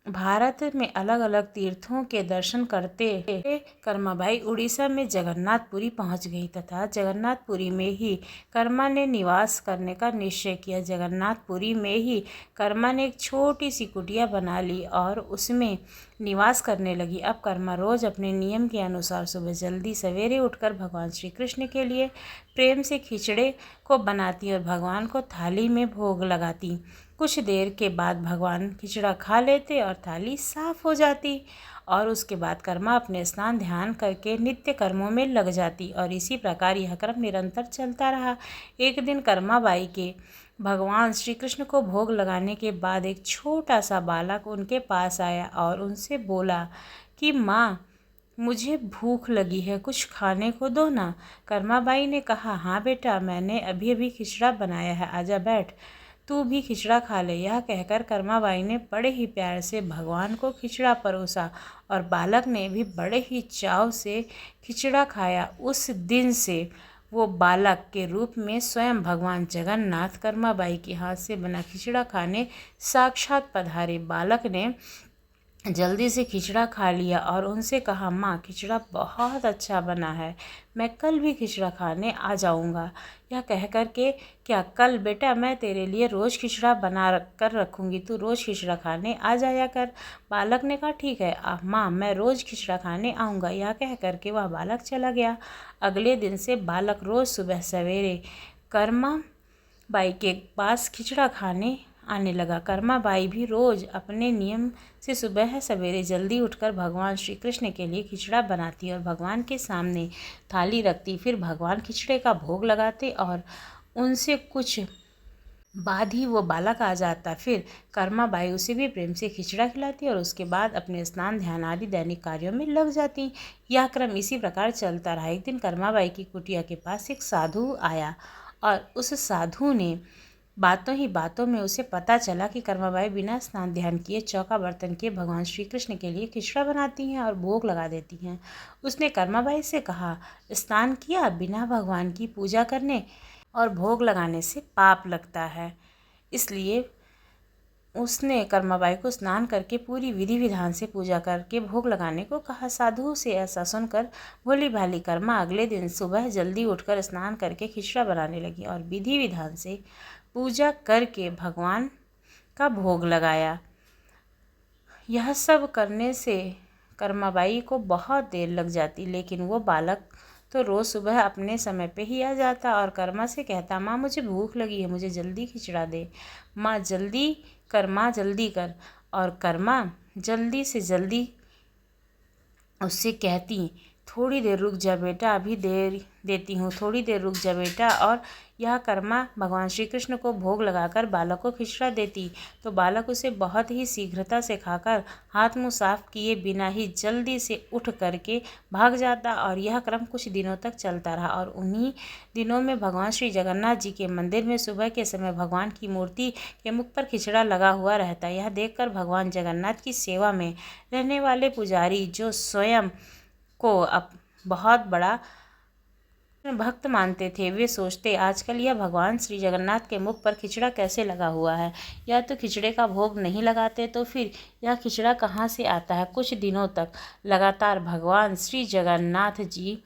भारत में अलग अलग तीर्थों के दर्शन करते कर्माबाई उड़ीसा में जगन्नाथपुरी पहुंच गई तथा जगन्नाथपुरी में ही कर्मा ने निवास करने का निश्चय किया। जगन्नाथपुरी में ही कर्मा ने एक छोटी सी कुटिया बना ली और उसमें निवास करने लगी। अब कर्मा रोज अपने नियम के अनुसार सुबह जल्दी सवेरे उठकर भगवान श्री कृष्ण के लिए प्रेम से खिचड़े को बनाती और भगवान को थाली में भोग लगाती। कुछ देर के बाद भगवान खिचड़ा खा लेते और थाली साफ हो जाती और उसके बाद कर्मा अपने स्नान ध्यान करके नित्य कर्मों में लग जाती और इसी प्रकार यह क्रम निरंतर चलता रहा। एक दिन कर्माबाई के भगवान श्री कृष्ण को भोग लगाने के बाद एक छोटा सा बालक उनके पास आया और उनसे बोला कि माँ, मुझे भूख लगी है, कुछ खाने को दो ना। कर्माबाई ने कहा, हाँ बेटा, मैंने अभी अभी खिचड़ा बनाया है, आजा बैठ, तू भी खिचड़ा खा ले। यह कहकर कर्माबाई ने बड़े ही प्यार से भगवान को खिचड़ा परोसा और बालक ने भी बड़े ही चाव से खिचड़ा खाया। उस दिन से वो बालक के रूप में स्वयं भगवान जगन्नाथ कर्माबाई के हाथ से बना खिचड़ा खाने साक्षात पधारे। बालक ने जल्दी से खिचड़ा खा लिया और उनसे कहा, माँ, खिचड़ा बहुत अच्छा बना है, मैं कल भी खिचड़ा खाने आ जाऊँगा। यह कह कर के, क्या कल बेटा, मैं तेरे लिए रोज़ खिचड़ा बना कर रखूँगी, तू रोज़ खिचड़ा खाने आ जाया कर। बालक ने कहा, ठीक है माँ, मैं रोज़ खिचड़ा खाने आऊँगा। यह कह कर के वह बालक चला गया। अगले दिन से बालक रोज़ सुबह सवेरे कर्मा बाई के पास खिचड़ा खाने आने लगा। कर्माबाई भी रोज़ अपने नियम से सुबह सवेरे जल्दी उठकर भगवान श्री कृष्ण के लिए खिचड़ा बनाती और भगवान के सामने थाली रखती। फिर भगवान खिचड़े का भोग लगाते और उनसे कुछ बाद ही वो बालक आ जाता। फिर कर्माबाई उसे भी प्रेम से खिचड़ा खिलाती और उसके बाद अपने स्नान ध्यान आदि दैनिक कार्यों में लग जाती। यह क्रम इसी प्रकार चलता रहा। एक दिन कर्माबाई की कुटिया के पास एक साधु आया और उस साधु ने बातों ही बातों में उसे पता चला कि कर्माबाई बिना स्नान ध्यान किए चौका बर्तन के भगवान श्री कृष्ण के लिए खिचड़ा बनाती हैं और भोग लगा देती हैं। उसने कर्माबाई से कहा, स्नान किया, बिना भगवान की पूजा करने और भोग लगाने से पाप लगता है। इसलिए उसने कर्माबाई को स्नान करके पूरी विधि विधान से पूजा करके भोग लगाने को कहा। साधु से ऐसा सुनकर भोली भाली कर्मा अगले दिन सुबह जल्दी उठकर स्नान करके खिचड़ा बनाने लगी और विधि विधान से पूजा करके भगवान का भोग लगाया। यह सब करने से कर्माबाई को बहुत देर लग जाती, लेकिन वो बालक तो रोज़ सुबह अपने समय पे ही आ जाता और कर्मा से कहता, माँ, मुझे भूख लगी है, मुझे जल्दी खिचड़ा दे। माँ जल्दी कर, माँ जल्दी कर। और कर्मा जल्दी से जल्दी उससे कहती, थोड़ी देर रुक जा बेटा, अभी देर देती हूँ, थोड़ी देर रुक जा बेटा। और यह कर्मा भगवान श्री कृष्ण को भोग लगाकर बालक को खिचड़ा देती तो बालक उसे बहुत ही शीघ्रता से खाकर हाथ मुंह साफ किए बिना ही जल्दी से उठ करके भाग जाता। और यह क्रम कुछ दिनों तक चलता रहा और उन्हीं दिनों में भगवान श्री जगन्नाथ जी के मंदिर में सुबह के समय भगवान की मूर्ति के मुख पर खिचड़ा लगा हुआ रहता। यह देखकर भगवान जगन्नाथ की सेवा में रहने वाले पुजारी, जो स्वयं को अब बहुत बड़ा भक्त मानते थे, वे सोचते, आजकल यह भगवान श्री जगन्नाथ के मुख पर खिचड़ा कैसे लगा हुआ है, या तो खिचड़े का भोग नहीं लगाते तो फिर यह खिचड़ा कहाँ से आता है। कुछ दिनों तक लगातार भगवान श्री जगन्नाथ जी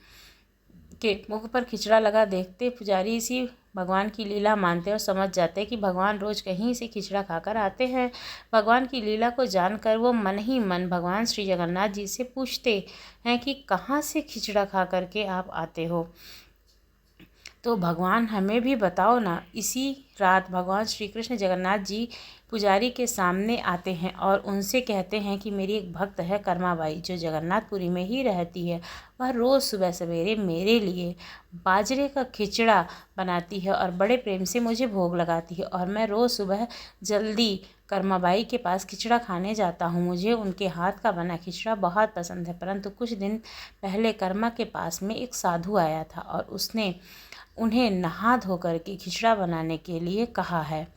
के मुख पर खिचड़ा लगा देखते पुजारी इसी भगवान की लीला मानते और समझ जाते कि भगवान रोज कहीं से खिचड़ा खाकर आते हैं। भगवान की लीला को जानकर वो मन ही मन भगवान श्री जगन्नाथ जी से पूछते हैं कि कहाँ से खिचड़ा खा करके आप आते हो, तो भगवान हमें भी बताओ ना। इसी रात भगवान श्री कृष्ण जगन्नाथ जी पुजारी के सामने आते हैं और उनसे कहते हैं कि मेरी एक भक्त है कर्माबाई, जो जगन्नाथपुरी में ही रहती है। वह रोज़ सुबह सवेरे मेरे लिए बाजरे का खिचड़ा बनाती है और बड़े प्रेम से मुझे भोग लगाती है और मैं रोज़ सुबह जल्दी कर्माबाई के पास खिचड़ा खाने जाता हूँ। मुझे उनके हाथ का बना खिचड़ा बहुत पसंद है। परंतु कुछ दिन पहले कर्मा के पास में एक साधु आया था और उसने उन्हें नहा धो करके खिचड़ा बनाने के लिए कहा है।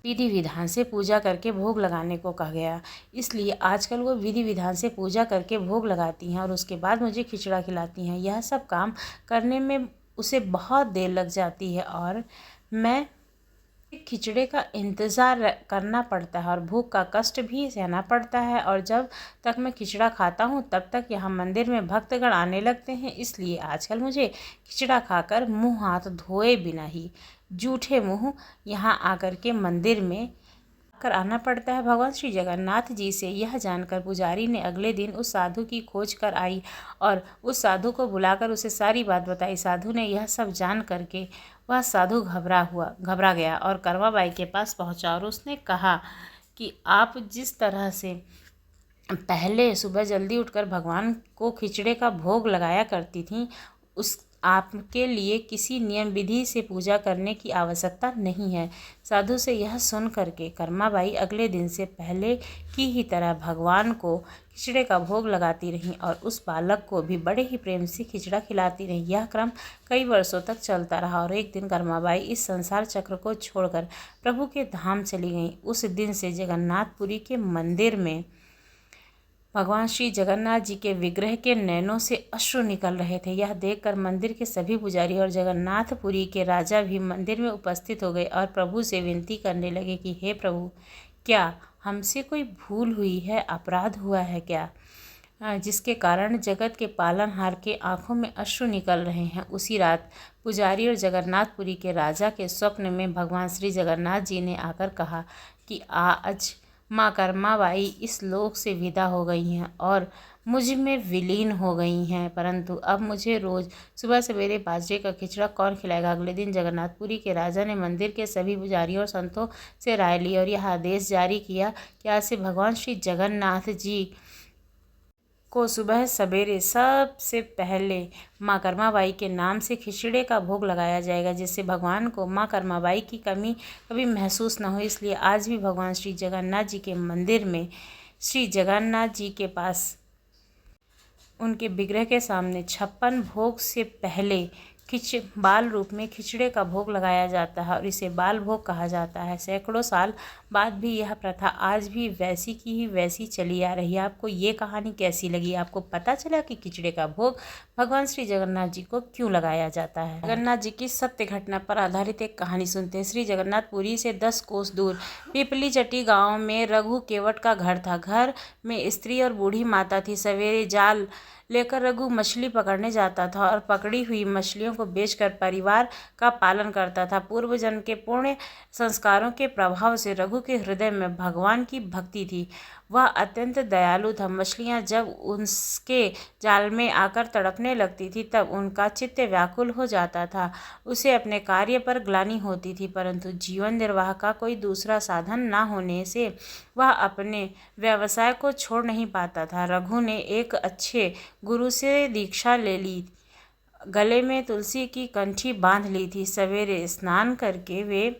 विधि विधान से पूजा करके भोग लगाने को कहा गया, इसलिए आजकल वो विधि विधान से पूजा करके भोग लगाती हैं और उसके बाद मुझे खिचड़ा खिलाती हैं। यह सब काम करने में उसे बहुत देर लग जाती है और मैं खिचड़े का इंतज़ार करना पड़ता है और भूख का कष्ट भी सहना पड़ता है, और जब तक मैं खिचड़ा खाता हूँ तब तक यहाँ मंदिर में भक्तगण आने लगते हैं। इसलिए आजकल मुझे खिचड़ा खाकर मुंह हाथ धोए बिना ही जूठे मुंह यहाँ आकर के मंदिर में कर आना पड़ता है। भगवान श्री जगन्नाथ जी से यह जानकर पुजारी ने अगले दिन उस साधु की खोज कर आई और उस साधु को बुलाकर उसे सारी बात बताई। साधु ने यह सब जान करके वह साधु घबरा गया और कर्माबाई के पास पहुंचा और उसने कहा कि आप जिस तरह से पहले सुबह जल्दी उठकर भगवान को खिचड़े का भोग लगाया करती थीं, उस आपके लिए किसी नियम विधि से पूजा करने की आवश्यकता नहीं है। साधु से यह सुन करके कर्माबाई अगले दिन से पहले की ही तरह भगवान को खिचड़े का भोग लगाती रहीं और उस बालक को भी बड़े ही प्रेम से खिचड़ा खिलाती रहीं। यह क्रम कई वर्षों तक चलता रहा और एक दिन कर्माबाई इस संसार चक्र को छोड़कर प्रभु के धाम चली गईं। उस दिन से जगन्नाथपुरी के मंदिर में भगवान श्री जगन्नाथ जी के विग्रह के नैनों से अश्रु निकल रहे थे। यह देखकर मंदिर के सभी पुजारी और जगन्नाथपुरी के राजा भी मंदिर में उपस्थित हो गए और प्रभु से विनती करने लगे कि हे प्रभु, क्या हमसे कोई भूल हुई है, अपराध हुआ है क्या, जिसके कारण जगत के पालनहार के आंखों में अश्रु निकल रहे हैं। उसी रात पुजारी और जगन्नाथपुरी के राजा के स्वप्न में भगवान श्री जगन्नाथ जी ने आकर कहा कि आज माँ कर्माबाई इस लोक से विदा हो गई हैं और मुझ में विलीन हो गई हैं, परंतु अब मुझे रोज़ सुबह सवेरे बाजरे का खिचड़ा कौन खिलाएगा। अगले दिन जगन्नाथपुरी के राजा ने मंदिर के सभी पुजारियों और संतों से राय ली और यह आदेश जारी किया कि आज से भगवान श्री जगन्नाथ जी को सुबह सवेरे सबसे पहले माँ कर्माबाई के नाम से खिचड़े का भोग लगाया जाएगा, जिससे भगवान को माँ कर्माबाई की कमी कभी महसूस न हो। इसलिए आज भी भगवान श्री जगन्नाथ जी के मंदिर में श्री जगन्नाथ जी के पास उनके विग्रह के सामने 56 भोग से पहले बाल रूप में खिचड़े का भोग लगाया जाता है और इसे बाल भोग कहा जाता है। सैकड़ों साल बाद भी यह प्रथा आज भी वैसी की ही वैसी चली आ रही है। आपको ये कहानी कैसी लगी? आपको पता चला कि खिचड़े का भोग भगवान श्री जगन्नाथ जी को क्यों लगाया जाता है? जगन्नाथ जी की सत्य घटना पर आधारित एक कहानी सुनते हैं। श्री जगन्नाथपुरी से 10 कोस दूर पिपली चट्टी गाँव में रघु केवट का घर था। घर में स्त्री और बूढ़ी माता थी। सवेरे जाल लेकर रघु मछली पकड़ने जाता था और पकड़ी हुई मछलियों को बेचकर परिवार का पालन करता था। पूर्व जन्म के पुण्य संस्कारों के प्रभाव से रघु के हृदय में भगवान की भक्ति थी। वह अत्यंत दयालु था। मछलियां जब उसके जाल में आकर तड़पने लगती थी तब उनका चित्त व्याकुल हो जाता था। उसे अपने कार्य पर ग्लानि होती थी, परंतु जीवन निर्वाह का कोई दूसरा साधन न होने से वह अपने व्यवसाय को छोड़ नहीं पाता था। रघु ने एक अच्छे गुरु से दीक्षा ले ली, गले में तुलसी की कंठी बांध ली थी। सवेरे स्नान करके वे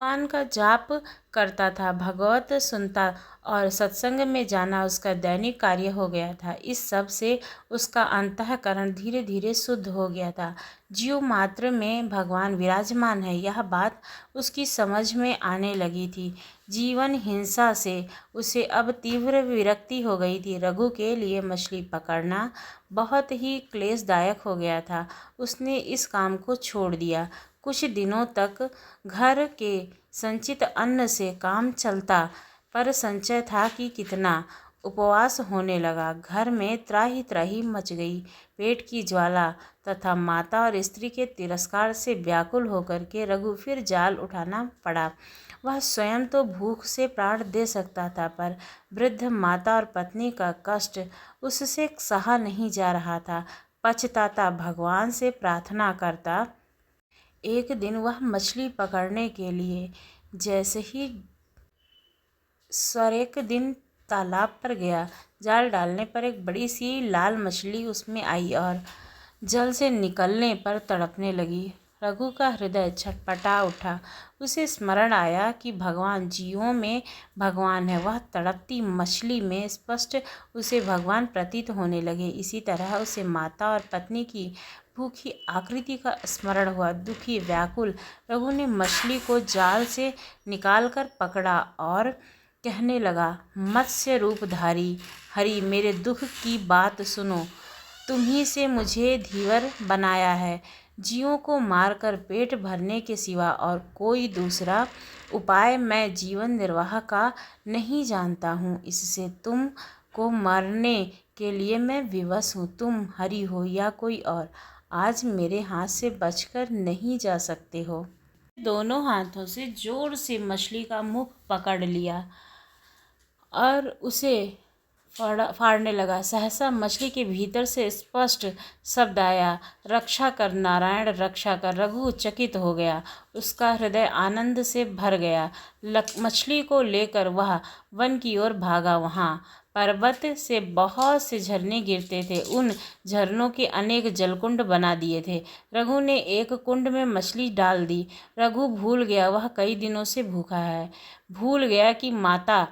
भगवान का जाप करता था, भागवत सुनता और सत्संग में जाना उसका दैनिक कार्य हो गया था। इस सब से उसका अंतःकरण धीरे धीरे शुद्ध हो गया था। जीव मात्र में भगवान विराजमान है, यह बात उसकी समझ में आने लगी थी। जीवन हिंसा से उसे अब तीव्र विरक्ति हो गई थी। रघु के लिए मछली पकड़ना बहुत ही क्लेशदायक हो गया था। उसने इस काम को छोड़ दिया। कुछ दिनों तक घर के संचित अन्न से काम चलता, पर संचय था कि कितना। उपवास होने लगा। घर में त्राही त्राही मच गई। पेट की ज्वाला तथा माता और स्त्री के तिरस्कार से व्याकुल होकर के रघु फिर जाल उठाना पड़ा। वह स्वयं तो भूख से प्राण दे सकता था, पर वृद्ध माता और पत्नी का कष्ट उससे सहा नहीं जा रहा था। पछताता भगवान से प्रार्थना करता। एक दिन वह मछली पकड़ने के लिए जैसे ही एक दिन तालाब पर गया, जाल डालने पर एक बड़ी सी लाल मछली उसमें आई और जल से निकलने पर तड़पने लगी। रघु का हृदय छटपटा उठा। उसे स्मरण आया कि भगवान जीवों में भगवान है। वह तड़पती मछली में स्पष्ट उसे भगवान प्रतीत होने लगे। इसी तरह उसे माता और पत्नी की भूखी आकृति का स्मरण हुआ। दुखी व्याकुल रघु ने मछली को जाल से निकालकर पकड़ा और कहने लगा, मत्स्य रूपधारी हरि, मेरे दुख की बात सुनो। तुम्ही से मुझे धीवर बनाया है। जीवों को मारकर पेट भरने के सिवा और कोई दूसरा उपाय मैं जीवन निर्वाह का नहीं जानता हूँ। इससे तुम को मरने के लिए मैं विवश हूँ। तुम हरि हो या कोई और, आज मेरे हाथ से बचकर नहीं जा सकते हो। दोनों हाथों से जोर से मछली का मुख पकड़ लिया और उसे फाड़ने लगा। सहसा मछली के भीतर से स्पष्ट शब्द आया, रक्षा कर नारायण, रक्षा कर। रघु चकित हो गया, उसका हृदय आनंद से भर गया। मछली को लेकर वह वन की ओर भागा। वहाँ पर्वत से बहुत से झरने गिरते थे। उन झरनों के अनेक जलकुंड बना दिए थे। रघु ने एक कुंड में मछली डाल दी। रघु भूल गया वह कई दिनों से भूखा है, भूल गया कि माता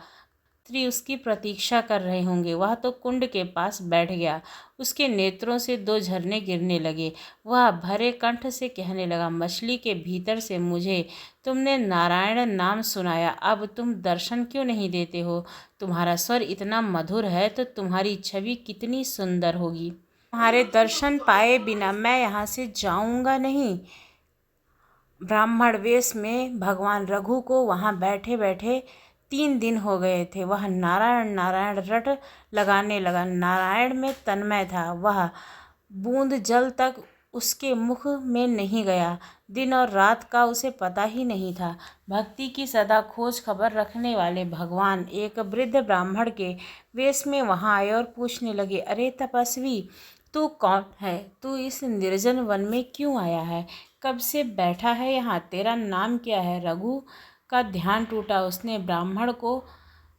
स्त्री उसकी प्रतीक्षा कर रहे होंगे। वह तो कुंड के पास बैठ गया। उसके नेत्रों से दो झरने गिरने लगे। वह भरे कंठ से कहने लगा, मछली के भीतर से मुझे तुमने नारायण नाम सुनाया, अब तुम दर्शन क्यों नहीं देते हो? तुम्हारा स्वर इतना मधुर है तो तुम्हारी छवि कितनी सुंदर होगी। तुम्हारे दर्शन पाए बिना मैं यहाँ से जाऊँगा नहीं। ब्राह्मण वेश में भगवान रघु को वहाँ बैठे बैठे 3 दिन हो गए थे। वह नारायण नारायण रट लगाने लगा। नारायण में तन्मय था। वह बूंद जल तक उसके मुख में नहीं गया। दिन और रात का उसे पता ही नहीं था। भक्ति की सदा खोज खबर रखने वाले भगवान एक वृद्ध ब्राह्मण के वेश में वहाँ आए और पूछने लगे, अरे तपस्वी, तू कौन है? तू इस निर्जन वन में क्यों आया है? कब से बैठा है यहाँ? तेरा नाम क्या है? रघु का ध्यान टूटा। उसने ब्राह्मण को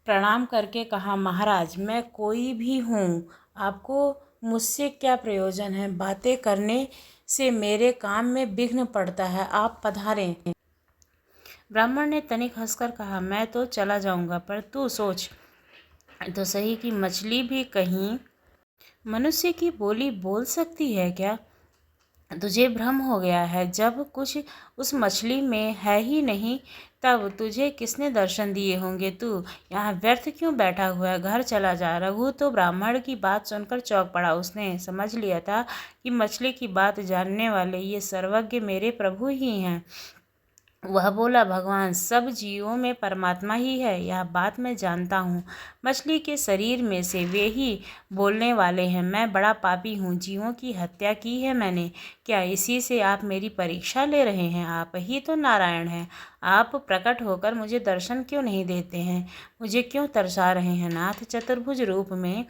प्रणाम करके कहा, महाराज, मैं कोई भी हूँ, आपको मुझसे क्या प्रयोजन है? बातें करने से मेरे काम में विघ्न पड़ता है, आप पधारें। ब्राह्मण ने तनिक हंसकर कहा, मैं तो चला जाऊंगा, पर तू सोच तो सही कि मछली भी कहीं मनुष्य की बोली बोल सकती है क्या? तुझे भ्रम हो गया है। जब कुछ उस मछली में है ही नहीं, तब तुझे किसने दर्शन दिए होंगे? तू यहाँ व्यर्थ क्यों बैठा हुआ है? घर चला जा। रघु तो ब्राह्मण की बात सुनकर चौंक पड़ा। उसने समझ लिया था कि मछली की बात जानने वाले ये सर्वज्ञ मेरे प्रभु ही हैं। वह बोला, भगवान, सब जीवों में परमात्मा ही है, यह बात मैं जानता हूँ। मछली के शरीर में से वे ही बोलने वाले हैं। मैं बड़ा पापी हूँ, जीवों की हत्या की है मैंने। क्या इसी से आप मेरी परीक्षा ले रहे हैं? आप ही तो नारायण हैं। आप प्रकट होकर मुझे दर्शन क्यों नहीं देते हैं? मुझे क्यों तरसा रहे हैं? नाथ चतुर्भुज रूप में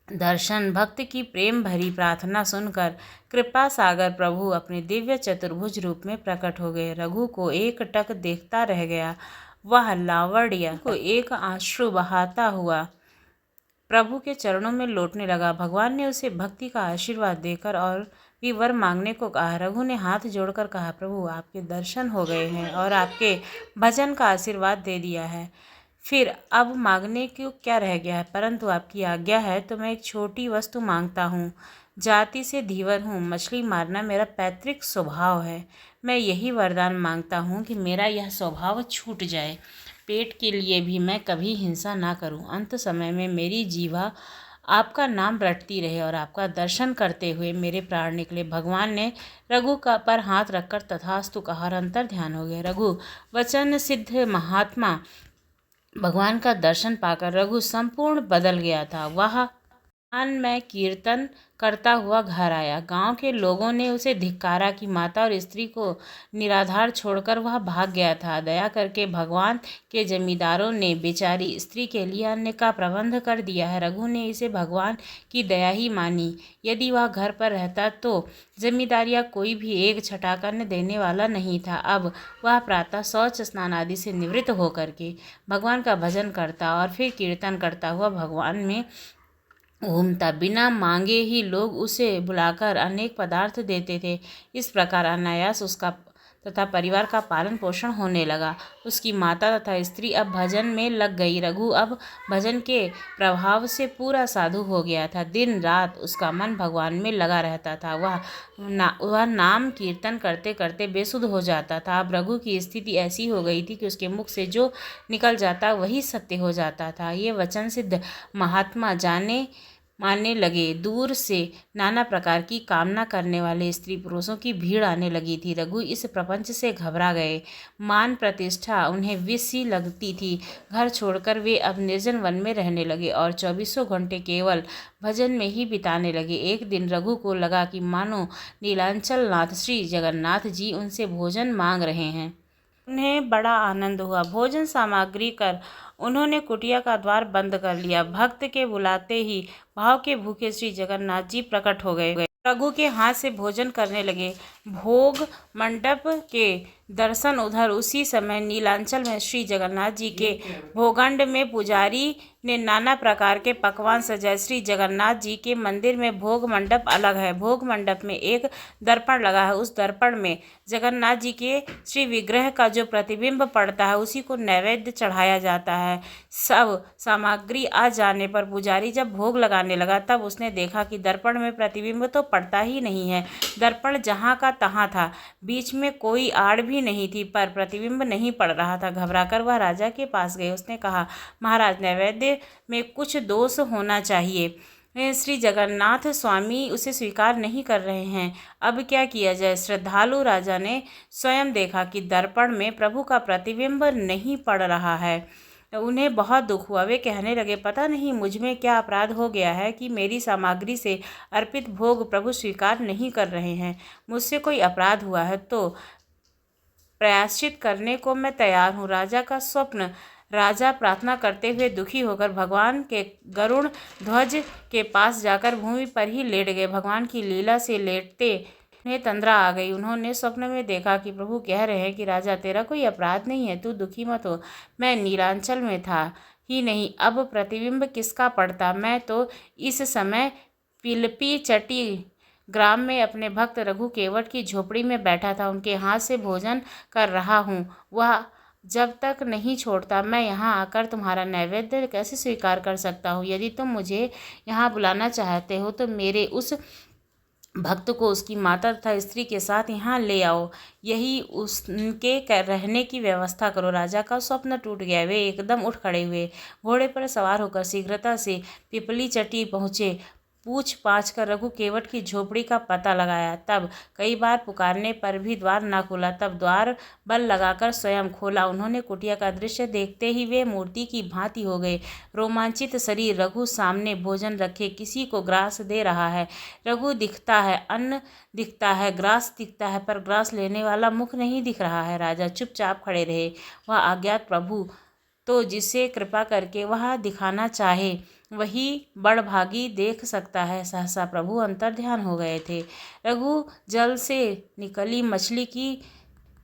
दर्शन भक्त की प्रेम भरी प्रार्थना सुनकर कृपा सागर प्रभु अपने दिव्य चतुर्भुज रूप में प्रकट हो गए। रघु को एक टक देखता रह गया। वह लावण्य को एक आंसू बहाता हुआ प्रभु के चरणों में लौटने लगा। भगवान ने उसे भक्ति का आशीर्वाद देकर और भी वर मांगने को कहा। रघु ने हाथ जोड़कर कहा, प्रभु, आपके दर्शन हो गए हैं और आपके भजन का आशीर्वाद दे दिया है, फिर अब मांगने को क्या रह गया है? परंतु आपकी आज्ञा है तो मैं एक छोटी वस्तु मांगता हूँ। जाति से धीवर हूँ, मछली मारना मेरा पैतृक स्वभाव है। मैं यही वरदान मांगता हूँ कि मेरा यह स्वभाव छूट जाए। पेट के लिए भी मैं कभी हिंसा ना करूँ। अंत समय में मेरी जीवा आपका नाम रटती रहे और आपका दर्शन करते हुए मेरे प्राण निकले। भगवान ने रघु का पर हाथ रखकर तथास्तु कहा और अंतर ध्यान हो गए। रघु वचन सिद्ध महात्मा भगवान का दर्शन पाकर रघु संपूर्ण बदल गया था। वह में कीर्तन करता हुआ घर आया। गांव के लोगों ने उसे धिक्कारा कि माता और स्त्री को निराधार छोड़कर वह भाग गया था। दया करके भगवान के जमींदारों ने बेचारी स्त्री के लिए अन्न का प्रबंध कर दिया है। रघु ने इसे भगवान की दया ही मानी। यदि वह घर पर रहता तो जमींदार या कोई भी एक छटाक अन्न देने वाला नहीं था। अब वह प्रातः शौच स्नान आदि से निवृत्त होकर के भगवान का भजन करता और फिर कीर्तन करता हुआ भगवान में घूमता। बिना मांगे ही लोग उसे बुलाकर अनेक पदार्थ देते थे। इस प्रकार अनायास उसका तथा परिवार का पालन पोषण होने लगा। उसकी माता तथा स्त्री अब भजन में लग गई। रघु अब भजन के प्रभाव से पूरा साधु हो गया था। दिन रात उसका मन भगवान में लगा रहता था। वह नाम कीर्तन करते करते बेसुध हो जाता था। अब रघु की स्थिति ऐसी हो गई थी कि उसके मुख से जो निकल जाता वही सत्य हो जाता था। ये वचन सिद्ध महात्मा जाने मानने लगे। दूर से नाना प्रकार की कामना करने वाले स्त्री पुरुषों की भीड़ आने लगी थी। रघु इस प्रपंच से घबरा गए। मान प्रतिष्ठा उन्हें विष सी लगती थी। घर छोड़कर वे अब निर्जन वन में रहने लगे और 24 घंटे केवल भजन में ही बिताने लगे। एक दिन रघु को लगा कि मानो नीलांचल नाथ श्री जगन्नाथ जी उनसे भोजन मांग रहे हैं। उन्हें बड़ा आनंद हुआ। भोजन सामग्री कर उन्होंने कुटिया का द्वार बंद कर लिया। भक्त के बुलाते ही भाव के भूखे श्री जगन्नाथ जी प्रकट हो गए। रघु के हाथ से भोजन करने लगे। भोग मंडप के दर्शन उधर। उसी समय नीलांचल में श्री जगन्नाथ जी के भोगंड में पुजारी ने नाना प्रकार के पकवान सजाए। श्री जगन्नाथ जी के मंदिर में भोग मंडप अलग है। भोग मंडप में एक दर्पण लगा है। उस दर्पण में जगन्नाथ जी के श्री विग्रह का जो प्रतिबिंब पड़ता है उसी को नैवेद्य चढ़ाया जाता है। सब सामग्री आ जाने पर पुजारी जब भोग लगाने लगा तब उसने देखा कि दर्पण में प्रतिबिंब तो पड़ता ही नहीं है। दर्पण जहाँ का तहाँ था, बीच में कोई आड़ भी नहीं थी, पर प्रतिबिंब नहीं पड़ रहा था। घबराकर वह राजा के पास गए। उसने कहा, महाराज, नैवेद्य में कुछ दोष होना चाहिए। श्री जगन्नाथ स्वामी उसे स्वीकार नहीं कर रहे हैं, अब क्या किया जाए। श्रद्धालु राजा ने स्वयं देखा कि दर्पण में प्रभु का प्रतिबिंब नहीं पड़ रहा है। उन्हें बहुत दुख हुआ। वे कहने लगे, पता नहीं मुझ में क्या अपराध हो गया है कि मेरी सामग्री से अर्पित भोग प्रभु स्वीकार नहीं कर रहे हैं। मुझसे कोई अपराध हुआ है तो प्रायश्चित करने को मैं तैयार हूँ। राजा का स्वप्न। राजा प्रार्थना करते हुए दुखी होकर भगवान के गरुड़ ध्वज के पास जाकर भूमि पर ही लेट गए। भगवान की लीला से लेटते उन्हें तंद्रा आ गई। उन्होंने स्वप्न में देखा कि प्रभु कह रहे हैं कि राजा, तेरा कोई अपराध नहीं है, तू दुखी मत हो। मैं नीलांचल में था ही नहीं, अब प्रतिबिंब किसका पड़ता। मैं तो इस समय पिलपी चटी ग्राम में अपने भक्त रघु केवट की झोपड़ी में बैठा था, उनके हाथ से भोजन कर रहा हूँ। वह जब तक नहीं छोड़ता मैं यहाँ आकर तुम्हारा नैवेद्य कैसे स्वीकार कर सकता हूँ। यदि तुम मुझे यहाँ बुलाना चाहते हो तो मेरे उस भक्त को उसकी माता तथा स्त्री के साथ यहाँ ले आओ, यही उसके रहने की व्यवस्था करो। राजा का स्वप्न टूट गया। वे एकदम उठ खड़े हुए। घोड़े पर सवार होकर शीघ्रता से पिपली चट्टी पहुँचे। पूछ पाछ कर रघु केवट की झोपड़ी का पता लगाया। तब कई बार पुकारने पर भी द्वार न खुला। तब द्वार बल लगाकर स्वयं खोला। उन्होंने कुटिया का दृश्य देखते ही वे मूर्ति की भांति हो गए। रोमांचित शरीर, रघु सामने भोजन रखे किसी को ग्रास दे रहा है। रघु दिखता है, अन्न दिखता है, ग्रास दिखता है, पर ग्रास लेने वाला मुख नहीं दिख रहा है। राजा चुपचाप खड़े रहे। वह अज्ञात प्रभु तो जिसे कृपा करके वह दिखाना चाहे वही बड़भागी देख सकता है। सहसा प्रभु अंतर्ध्यान हो गए थे। रघु जल से निकली मछली की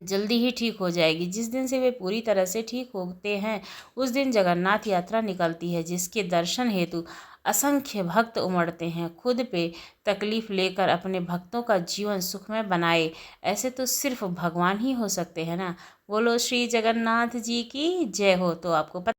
जल्दी ही ठीक हो जाएगी। जिस दिन से वे पूरी तरह से ठीक होते हैं उस दिन जगन्नाथ यात्रा निकलती है, जिसके दर्शन हेतु असंख्य भक्त उमड़ते हैं। खुद पे तकलीफ लेकर अपने भक्तों का जीवन सुखमय बनाए, ऐसे तो सिर्फ भगवान ही हो सकते हैं ना। बोलो श्री जगन्नाथ जी की जय हो। तो आपको